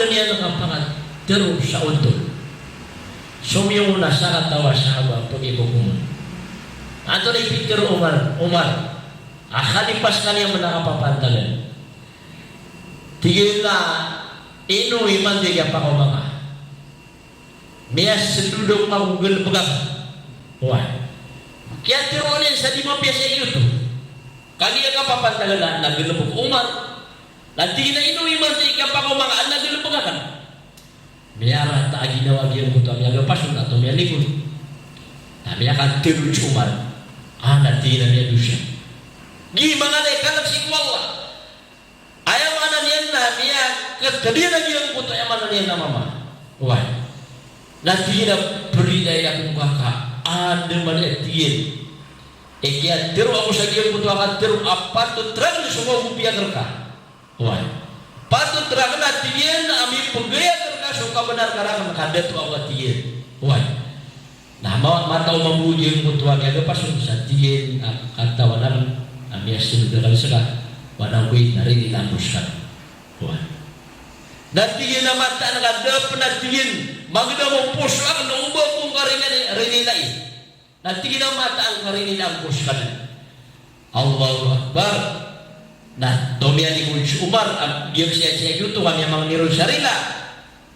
anda niya nakapangat terus sa untol. Sumiyong na sa katawa sahabat pag-ibukumun. Ato ni Peter Umar, akalipas ka niya manakapapantalan. Tigil na inuwi man di ka pa kumanga. Miyas sedudok magugul bagak. Wah. Kaya tironin sa di mapiyasa iyo to. Kaniya ka papantalan na nagulubog Umar. Nanti na inuwi man di ka pa kumanga nagulubog bagakan. Miyara ta ginawa gyud ko to miyaga pasun ato miya likod. Miya kan tiruj Umar. Nanti na miya dusya. Gimana deh kalak si kuwala. Ayaw mana niya na miya katadi lagi ang kuto ayaw mana niya na mama. Wah. Nanti na beri daya kung kaka. Ada mana tiyan. Kaya tiru ako sa gyud kuto akan tiru apa to terang semua rupiah terka. Wah. Patut terang na tiyan ami pagaya suka benar karena kada tu awak tiyen. Wah. Nah, matau mamujeng mutuan ya pas sa tiyen kata wanan ami asin dalam sega wana kuit nari dilampuskan. Wah. Dan tiyen na mata na kada pernah tiyen magda mo pusang no ubo kung karingan rini lai. Dan tiyen na mata ang karini lampuskan. Allahu Akbar. Nah, domiani Umar dia sia-sia itu kami mang niru syarila.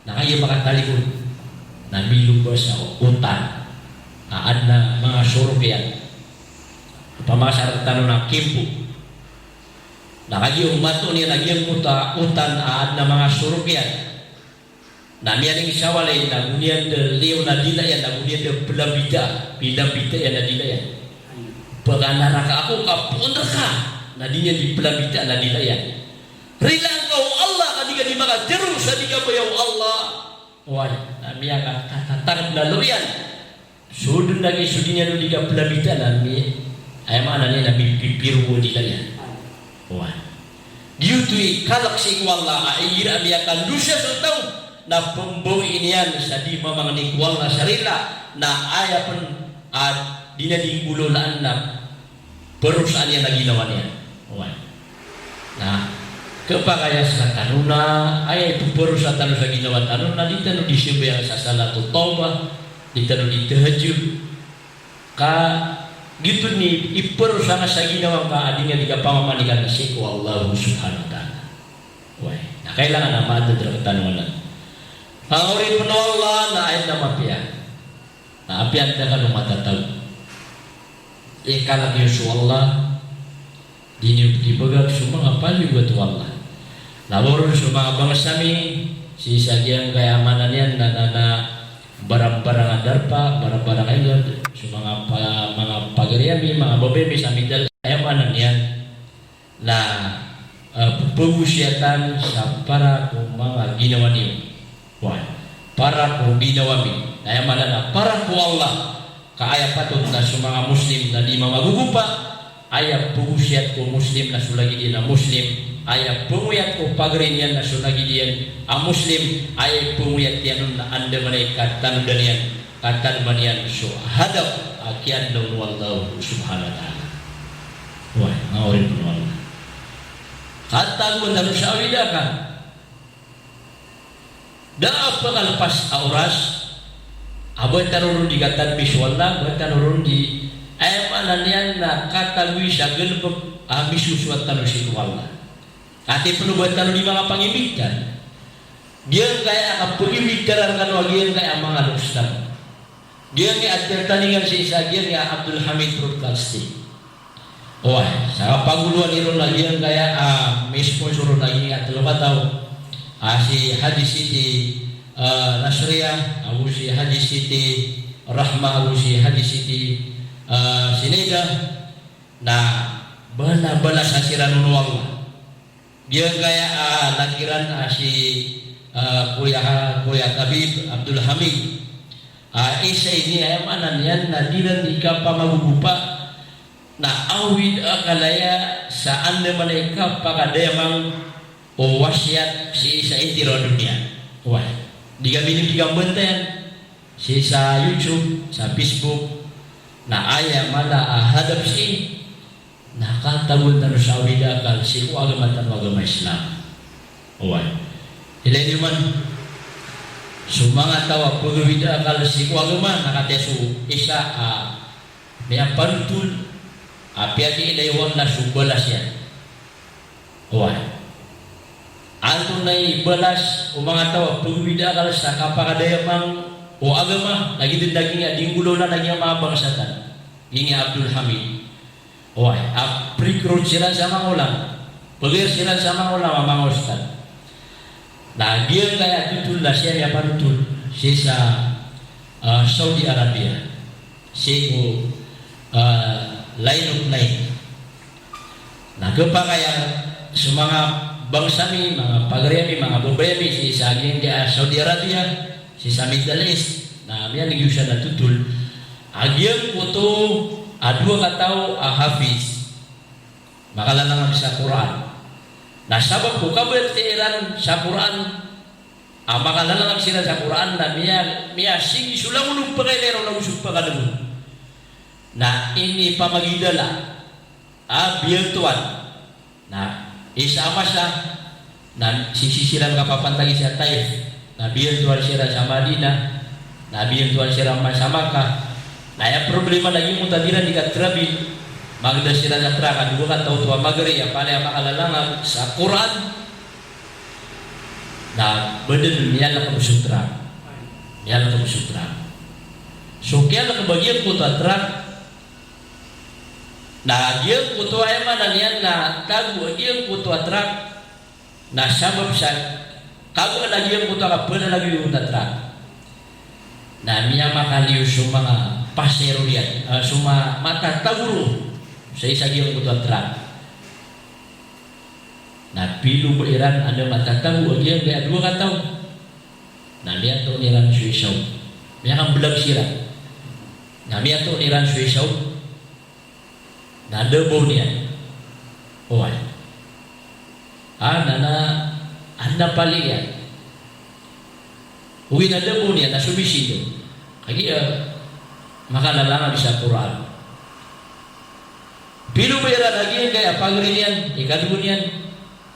Nakaya makatalikod na milong sa utan na mga surupyan pamasar tanong na kimpo nakaya umato niya nagyang utan na mga surupyan na miyaning isawalay na ngunyan de leo na dilayan na ngunyan de pilabita yan na dilayan pagka naraka ako kapunta ka na dinya di pilabita na dilayan rilang kau Allah kadiga di maka terus kadiga bayaw Allah. Wah, namanya kata tarap laluyan. Sudun lagi sudinya do diga pelabita nami. Ay mana ni nabi pipiru di kalian. Wah. Diu tu kalak si walla ayira mi akan dusa setau na pembawa inian sadi mamang ni walla sarila na aya pun dina di bulolan na perusahaan yang lagi lawannya. Wah. Nah, kepakaya sa tanuna ay pupuro sa tanu sa ginawa tanuna dito no disibaya sa salatu taubah dito no ditahajud ka gitu ni ipur sa ginawa ka adinya diga pamamanikan na si ko Allah subhanahu wa ta'ala. Wah, na kailangan na madadra ka tanunan. Ang uri po Allah na ayat na mapian. Na apian na ka matatag. Ikalag Yesu Allah dini dibagak semua apa juga tu Allah. Labor semua bangsa mi si sagian kaya mananian na barang-barang adarpa barang-barang ayat semua apa mga pagarian mi mga babe mi samidal kaya mananian na pagbusyatan sa para kung mga ginawa niyo. Wah, para kung ginawa mi kaya manana para ko Allah kaaya patut na sa mga muslim na di magugupa ayat pugusyat ko muslim na sulagi din na muslim ayat pumuyat ko pagrinyan na sulagi din a muslim ayat pumuyat yan na anda malaikat tanudanian katanmanian so hadap akian daw wallahu subhanahu wa ta'ala. Wah, ngawin po Allah kata mo na sa awida ka daap pa kalpas auras abot tanurun di katan visual na abot tanurun di ayam ananian na katawi sa gelbek misusuat tanur si Allah. Ati penuh buat tanur di mga pangimitan. Dia kaya akan pangimitan kan wagian kaya mga ustad. Dia ni atir taningan si isa dia ni Abdul Hamid Broadcasting. Wah, sa paguluan iron lagi yang kaya mismo suruh lagi at lumataw. Si Hadis Siti Nasriyah, Abu si Hadis Siti Rahmah, Abu si Hadis Siti Sineda na bala-bala sa siranun Allah. Dia kaya lakiran si Kuya Tabib Abdul Hamid. Isa ini ayam anan yan na dinan ika pamagugupa na awid akalaya sa anda malaika pakadayamang o wasyat si isa intiro dunia. Wah, digaminin digambentayan si sa YouTube, sa Facebook na ayam mala hadap si nakatagod na sa awid akal si agama Islam. Wah, Ilain man sumanga tawa pagawida kal si kuagama nakatesu isa may pantul apiati ilaywan na subalas yan. Why? Anto na ibalas umanga tawa pagawida kal sa kapakadayamang o agama lagi din daging ading gulo na naging mga bangsatan. Ini Abdul Hamid. Why? Pre-recruit sila sa mga ulang. Pagir sila sa mga ulang mga ustad. Nah dia kaya tutul na siya ya panutul siya sa Saudi Arabia siya line of line nah kaya sa mga bangsa mi mga pagremi mga babayami siya sa aging Saudi Arabia siya sa Middle East nah miya nagyusa na tutul aging puto adua katao hafiz makalanang sa Quran. Nah sabab ko kabel tiiran sa Quran makalalang sila sa Quran na miya sige sulang unong pagkailero na usog pagkalamun na ini pamagidala biyertuan na isama siya na sisisiran kapapantagi siya Taif na biyertuan siya sa Madinah na biyertuan siya sa Makkah na yung problema lagi mo tadiran di katrabi magda sila sa traka, dua ka tao tuwa magari, ang pala makalalangan sa Quran na badan niya lang kabusutra. Niya lang kabusutra. So kaya lang kabagian ko tatrak na agyan ko to ay mananian na tago agyan ko to atrak na sabab siya kago na agyan ko to kapala lagi yung tatrak na niya makaliw sa mga pasero yan, sa mata taguro sa isa giyong kutotrak na pilu beriran ada matatahu dia kaya dua katau na lihat tu niran suisau dia akan belag sirah na lihat tu niran suisau na debo niya oy nana pali yan uwi na debo niya na subisido kaya makalalangan sa Quran. Pilu bayar lagi kaya pagrinian ikadunian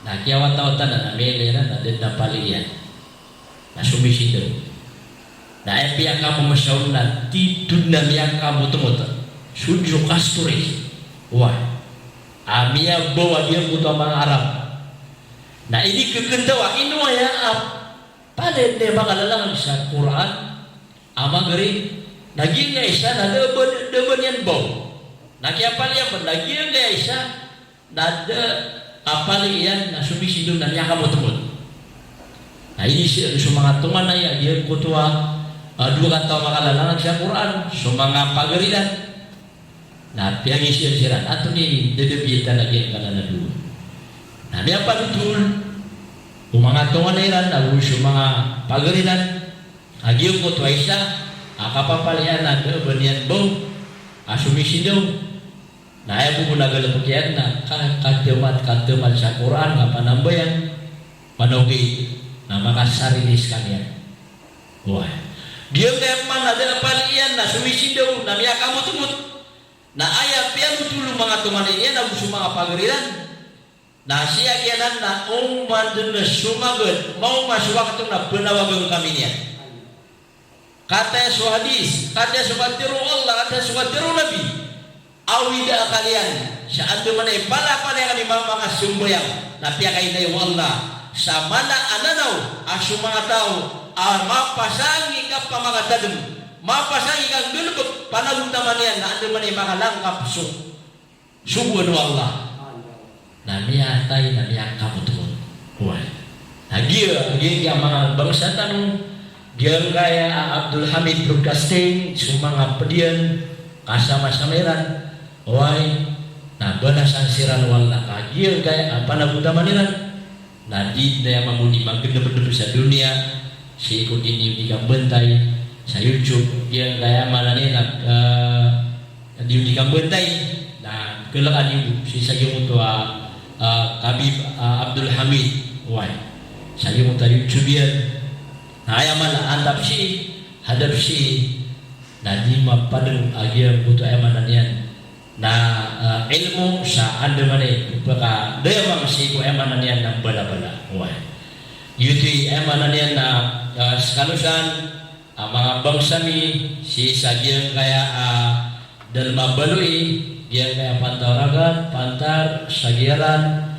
na kiawat-tawatan na meleran na din na palian na sumisido na epiak kamu masyaun na tidun na miyak kamu tumutan sujo kasturi wah amia bawa dia kutu mga Arab na ini kekendawa ino ya paling dia makalalangan sa Quran amagari naginya isa na deben yan bawa nakiapal yang berlagian dia isa nada apal yang nasubisidum dan yang kamu temut. Nah ini semangat teman ya dia kutua dua kata makalalangan sa Quran semangat pageridan. Nah piang isi siran atau ni dedebitan lagi yang kana dulu. Nah dia apa betul? Umangat teman iran aku semangat pageridan. Agi kutua isa akapapal yang nada benian bau asubisidum. Nah, aku pun agak lepakian na katamat sa Quran nga panambayan panogi na makasarinis kaniya. Wah, dia memang ada palian na sumisidaw na miya kamu tumut na ayat pian tulong mga tumanin na gusto mga pagriran na siya kianan na umman na sumagod mau masuwak itong na penawagang kami niya. Kata su hadis, kata su katiru Allah, kata su katiru Nabi. Awida kalian saat mana pala yang kami mga sumbayang napia kay dayo Allah sa mana ananaw asuma taw mapasangi ka pamagadadem mapasangi kang dulubog panagutaman yan na ando man mga langkap subuan Allah na niya tayo na niya kaputuon wala nagiya ang mga bangsa tanong dia kaya Abdul Hamid Broadcasting sumanga pedian kasama-samiran Wai, nah banasan siran wala kagil kaya apa nagudamaniran na di na mamuni magdebedeb sa dunia si ikut ini digambentay sa YouTube yang kaya malani di digambentay na kelaan ibu si saging tua Habib Abdul Hamid wai saging tua YouTube yan na ayamana andap si hadap si na di mapadeng agia butuh ayamanan yan na ilmu sa anda mana baka daya mga siko emanan yan ng bala-bala. Why? yuti emanan na sekalusan mga bangsami si sagyang kaya dalma balui dia kaya pantaragan pantar sagyaran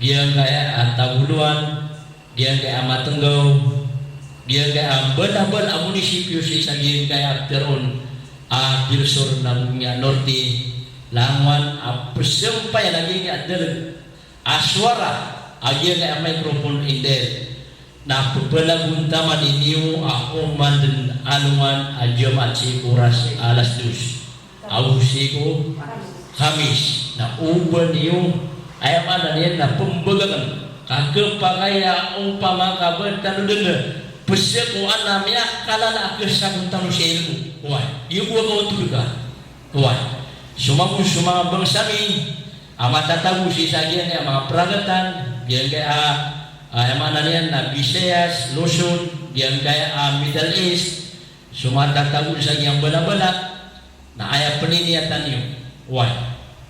dia kaya taguluan dia kaya matenggaw dia kaya benabel munisipyo si sagyang kaya teron Bilsur namanya Norte lawan pesampay lagi adalah aswara aja kayak mikrofon indel na pepelagun taman iniu uman dan anuan ajamat si kuras alas dus awusiku Kamis na uban niu ayam ada ni na pembegagan kagem pagaya umpama kabar tanu dengar peseku anamnya kalala kesakun tanu seiru wah ieu gua kau tuduka wah semua bangsami amat tatagu si sagian ya mga peragatan yang kaya emananian na Visayas, Luzon yang kaya Middle East semua tatagu sagian bala-bala na aya peniniatan niyo wah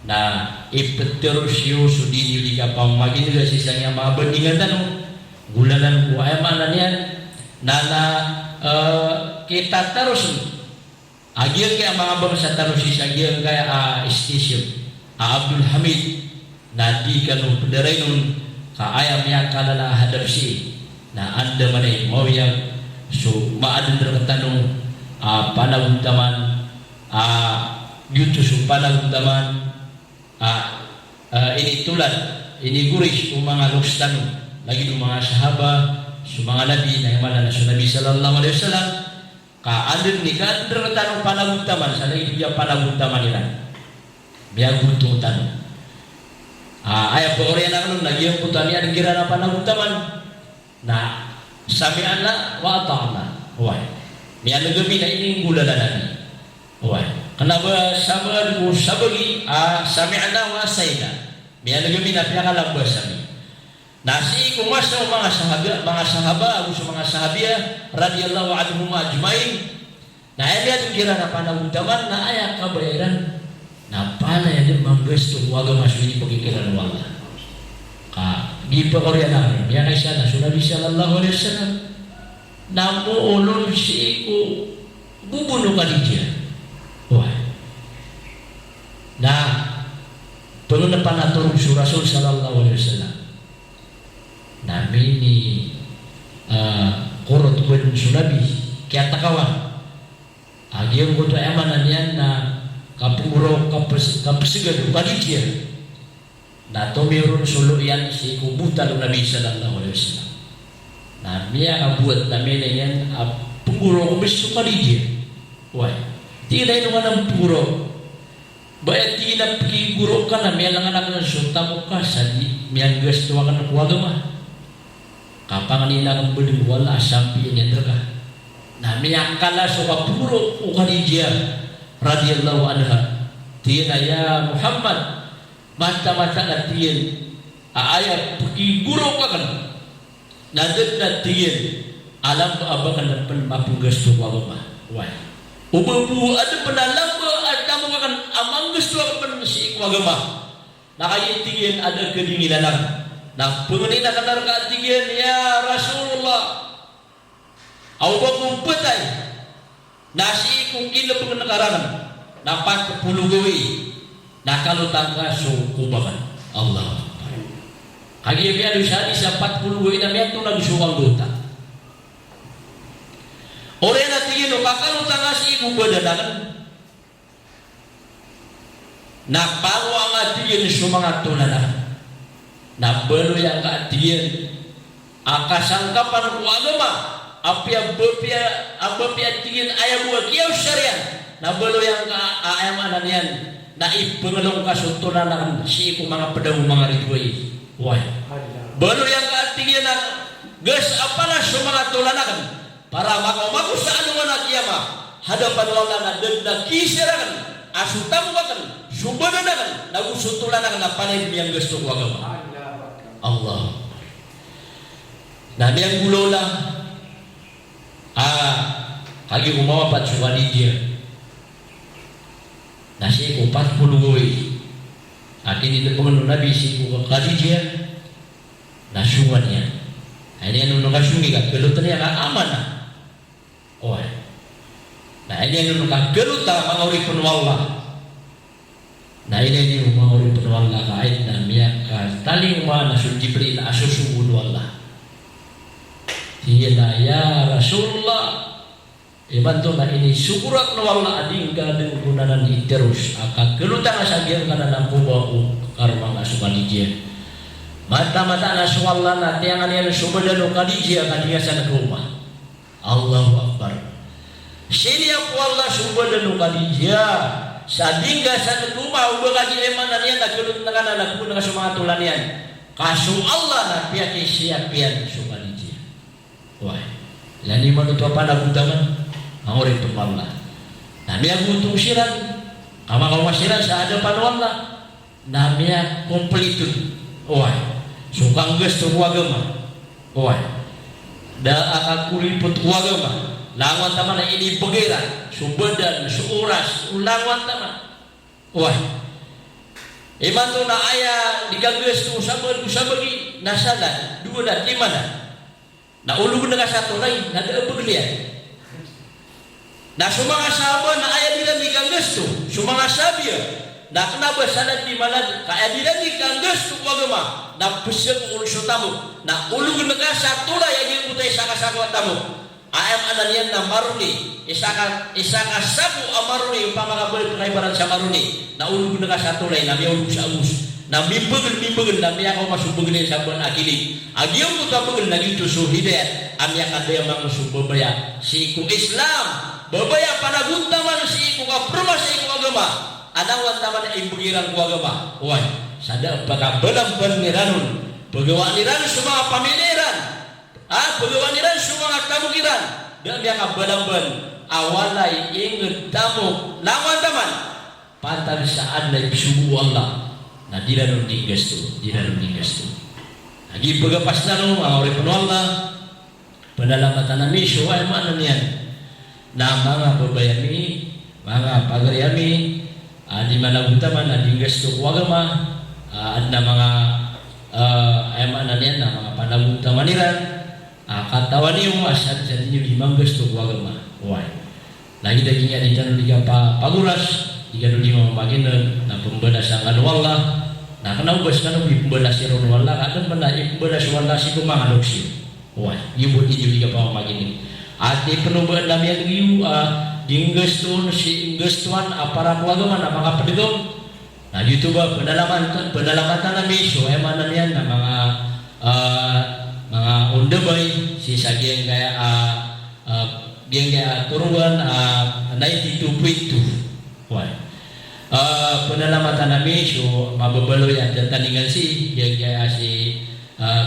na ipeterus yu sudin yu di kapang magin juga sisanya mga bandingan tanu gulanan ku aya mananian nana kita terus agil kaya mga bangsa terus isagil kaya station Abdul Hamid nadi kanu pederai nun ka ayam yang kalala hadap si na anda manay mau yang so maadan terketanu panagutaman yutus panagutaman ini tulan ini guris mga lukstanu lagi ng mga sahaba sumanga nabi na himala na Nabi sallallahu alaihi wasallam ka andin ni kan tertanong panagutaman sa lagi dia panagutaman nila biar butuh tanong ayat pokoknya nak lagi yang putani ada kira na panagutaman na sami'ana wa ata'na wah ni ada gemi na ini gula nabi wah kenapa sama sabagi sami'ana wa sayna ni ada gemi na pinakalam basami nasi kumasya mga sahabat Abu mga sahabia radhiyallahu anhum ajmain na ayat kira na panagutaman na ayat kabayaran na pala yan manggesto waga maswini pagkikiran wala ka di pagorya namin yan ay siya na Nabi sallallahu alaihi wasallam na muulol si ko bubuno ka diya wah na pengunapan aturong si Rasul sallallahu alaihi wasallam namin ni korot ben sunabi kaya takawan agi ang kuto emanan yan na kapuro kapesigan bagi dia na to meron sulu yan si kubutan ng Nabi sallallahu alaihi wasallam na miya kabuat namin yan punguro kumisu kali dia why tidak itu mana punguro bayat tidak pergi guru kan na miya lang anak ng sulta mo ka sadi miya gusto ka na kuwaga ma kapang nila ng beling wala sampai niya terka na miyakala suka puro o Khadijah radhiyallahu anha tiyan ya Muhammad mata-mata na tiyan ayat pergi guru ka kan nadat na tiyan alam ba abakan na panmapunggas to wabama why ubabu ada penalam ba at kamu kan amang gusto ka pan si wagama nakayitiyan ada kedinginan nah pengenin akan darga tinggian ya Rasulullah au bagum petai nasi kungkin le pengenekaran napan 10 gawe nah kalau tangga suku banget Allah kagi biar bisa 40 gawe na miat tu lagi suwang dota ore na tingin no kalau tangga si ku badanakan nah pawang atingin sumangat tulana na belo yang kaatian akasangkapan ku agama apia bepia tingin ayam buah kiau syariah na belo yang ka ayam ananian na ipengelong kasuntunan na si ku mga pedang mga ridway why belo yang kaatian na ges apalah sumangat tulanakan para mako sa anuman at yama hadapan wala na denda kisirakan asutamu kan subanakan nagusutulanakan na panay yang gusto ku agama Allah. Nah yang gulola kagi umawa pat suwani dia nasi ku 40 gawe akin itu pengen Nabi si ku kali dia nasuannya Ini anu kasungi ka gelutan ya amanah. Oh. Nah ini anu gelutan manguripun wallah. Nah ini manguripun wallah ka aidna miyak ka taling wa nasul Jibril asusu wallah. Iya ya Rasulullah. Ibantu na ini syukurak na wallah ading ka den gunanan terus aka gelutan asagian kana nampuba karma asukan dijian. Mata-mata na suwalla na tiangan yan sumedano kadijia kadiya sa rumah. Allahu Akbar. Siniap wallah sumedano kadijia sadingga sa rumah uba kaji emanan yan nagulut na kanan pun na sumatulan yan. Kasu Allah na piyaki siap yan sumedijia. Wah. Lani manutu apa na gutaman? Angori tu wallah. Namia gutung siran. Kama siran sa hadapan wallah. Namia komplitun. Wah. Sukang geus agama. Wah. Da akakuliput agama. Lawan taman ini begeran, subedan, suuras, lawan taman. Wah. Iman tu na aya digageus tu sabagi nasalan dua dan di mana? Na ulu dengan satu lain, na da begelian. Na sumanga sahabat na aya digageus tu, sumanga sabia. Nah kenapa sana di mana keadilan di kangges tu agama na pesem urusan tamu na ulu genega satu lah yang utai saka tamu am ananian na maruni isaka sabu amaruni umpama kabel penaibaran samaruni na ulu genega satu lah na ulu saus na mimbeun na miya ko masuk begene sabun akili agium tu tabun na gitu suhidat am yang ada yang masuk bebaya si ku Islam bebaya pada guntaman si ku kaprma si ku agama ada wantaman imbugiran ku agama. Wah, sada apakah belam peniranun. Pegawan niran semua pamiliran. Pegawan niran semua tamukiran. Dan dia ka belam awalai inget tamu lawan taman. Pantar saat naik subuh Allah. Nah diranun tinggas tu, Lagi pegapas nanu awari penwallah. Pendalamatan nami syuai mana nian. Nah mga bebayami, mga pagaryami. Di mana utama na dinggas tu agama ada mga emanan yan na mga panagunta maniran katawan yung asad sa ninyo himanggas tu agama. Why? Lagi daging yan itan liga pa paguras tiga lima maginan na pembelas ang wallah na kanaubas kanong pembelas si ron wallah kadang pernah pembelas wallah si kumangalok siyo. Why? Ibut inyo liga pa maginan ati penubuan dami yang giyu dinggestuan si inggestuan aparat agama na mga pedegong na YouTube pendalaman tanami so emanan yan na mga undebay si sagiang kaya biang kaya turuan 92.2 why pendalaman tanami so mababalo yan tandingan si biang kaya si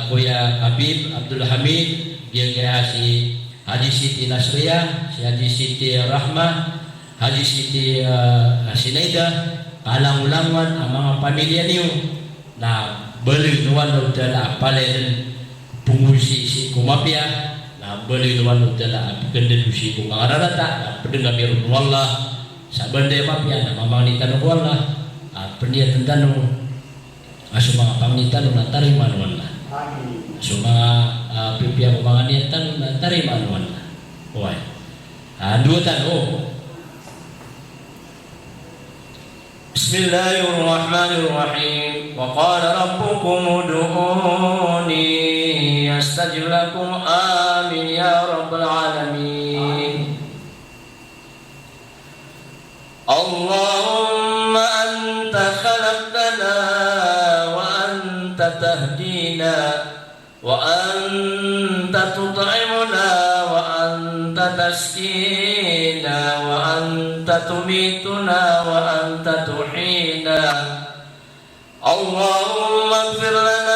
Kuya Habib Abdul Hamid biang kaya si Haji Siti Nasriah, si Haji Siti Rahmah, Haji Siti Sinaida, kalang-ulangan ang mga pamilya niyo na beli nuwan udala palen pungusi si kumapya na beli nuwan udala ganda si kumangararata na pendengar mirun wallah sa banda mapya na mamangnitan ng wallah at pendiatan tanong aso mga pangnitan na tariman wallah. So mga pipya kumanganitan na tariman wallah. Why? Dua tanong. Bismillahirrahmanirrahim. Wa qala rabbukum ud'uni astajib lakum. Amin ya rabbal alamin. Allahumma anta khalaqtana wa anta tahdina wa anta tut'imuna wa anta taskina wa anta tumituna wa anta tuhina. Allahumma ighfir lana